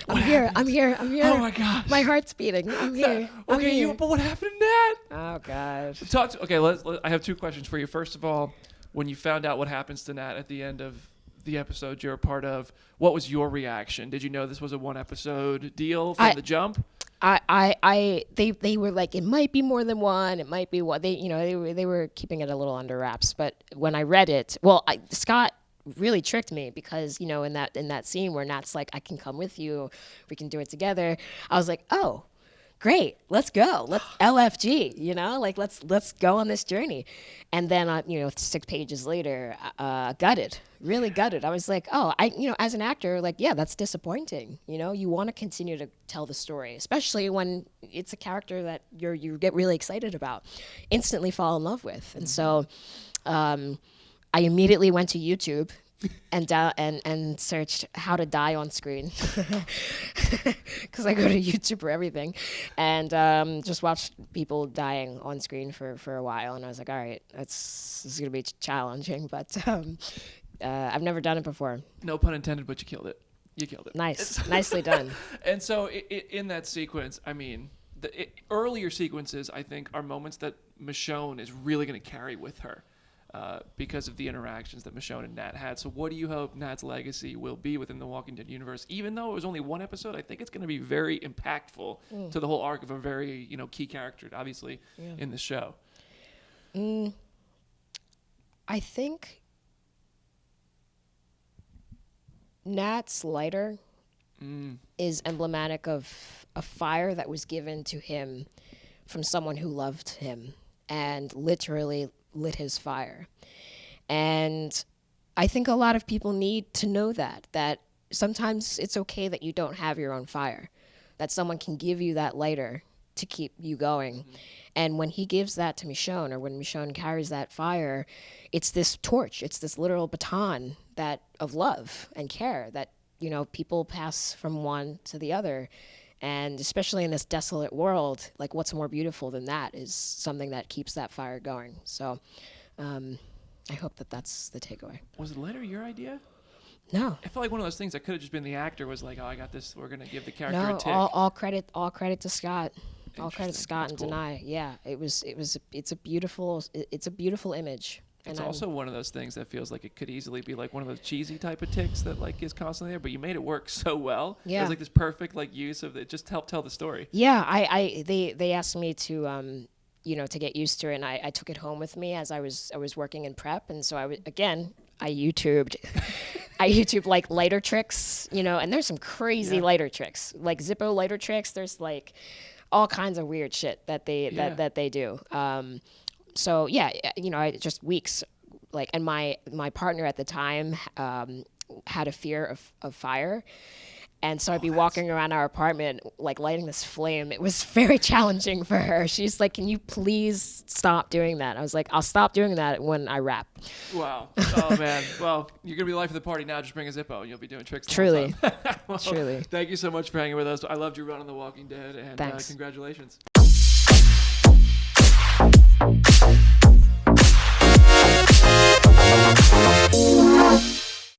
I'm here. Oh my gosh. My heart's beating. I'm here. Okay, but what happened in that? Oh gosh. I have two questions for you. First of all, when you found out what happens to Nat at the end of the episode you're a part of, what was your reaction? Did you know this was a one episode deal from the jump? They were like, it might be more than one. It might be what they were keeping it a little under wraps. But when I read it, Scott really tricked me because, in that scene where Nat's like, I can come with you, we can do it together. I was like, oh, great, let's go. Let's LFG, let's go on this journey. And then, 6 pages later, gutted, really gutted. I was like, as an actor, that's disappointing. You want to continue to tell the story, especially when it's a character that you get really excited about, instantly fall in love with. And so I immediately went to YouTube and searched how to die on screen because I go to YouTube for everything, and just watched people dying on screen for a while, and I was like, all right, this is gonna be challenging, but I've never done it before. No pun intended, but you killed it. Nice. Nicely done. And so in that sequence, I mean, the earlier sequences, I think, are moments that Michonne is really going to carry with her because of the interactions that Michonne and Nat had. So what do you hope Nat's legacy will be within the Walking Dead universe? Even though it was only one episode, I think it's going to be very impactful to the whole arc of a very, key character, obviously, in the show. I think Nat's lighter is emblematic of a fire that was given to him from someone who loved him and literally lit his fire. And I think a lot of people need to know that sometimes it's okay that you don't have your own fire, that someone can give you that lighter to keep you going. Mm-hmm. And when he gives that to Michonne, or when Michonne carries that fire, it's this torch, it's this literal baton of love and care that, people pass from one to the other. And especially in this desolate world, what's more beautiful than that is something that keeps that fire going. So I hope that's the takeaway. Was the letter your idea? No. I felt like one of those things that could have just been the actor was like, oh, I got this. We're going to give the character a tick. all credit to Scott. All credit to Scott and cool. Denai. Yeah, it's a beautiful image. It's also one of those things that feels like it could easily be like one of those cheesy type of ticks that is constantly there, but you made it work so well. Yeah. It was this perfect use of it, just help tell the story. Yeah, they asked me to to get used to it, and I took it home with me as I was working in prep, and so I YouTubed lighter tricks, and there's some crazy lighter tricks, like Zippo lighter tricks. There's all kinds of weird shit that they do. So yeah, I just weeks, and my partner at the time had a fear of fire, and so I'd be walking around our apartment lighting this flame. It was very challenging for her. She's like, "Can you please stop doing that?" I was like, "I'll stop doing that when I rap." Wow. Oh man. Well, you're gonna be the life of the party now. Just bring a Zippo, and you'll be doing tricks. Truly. Well, Truly. Thank you so much for hanging with us. I loved your run on The Walking Dead, and Thanks. Congratulations.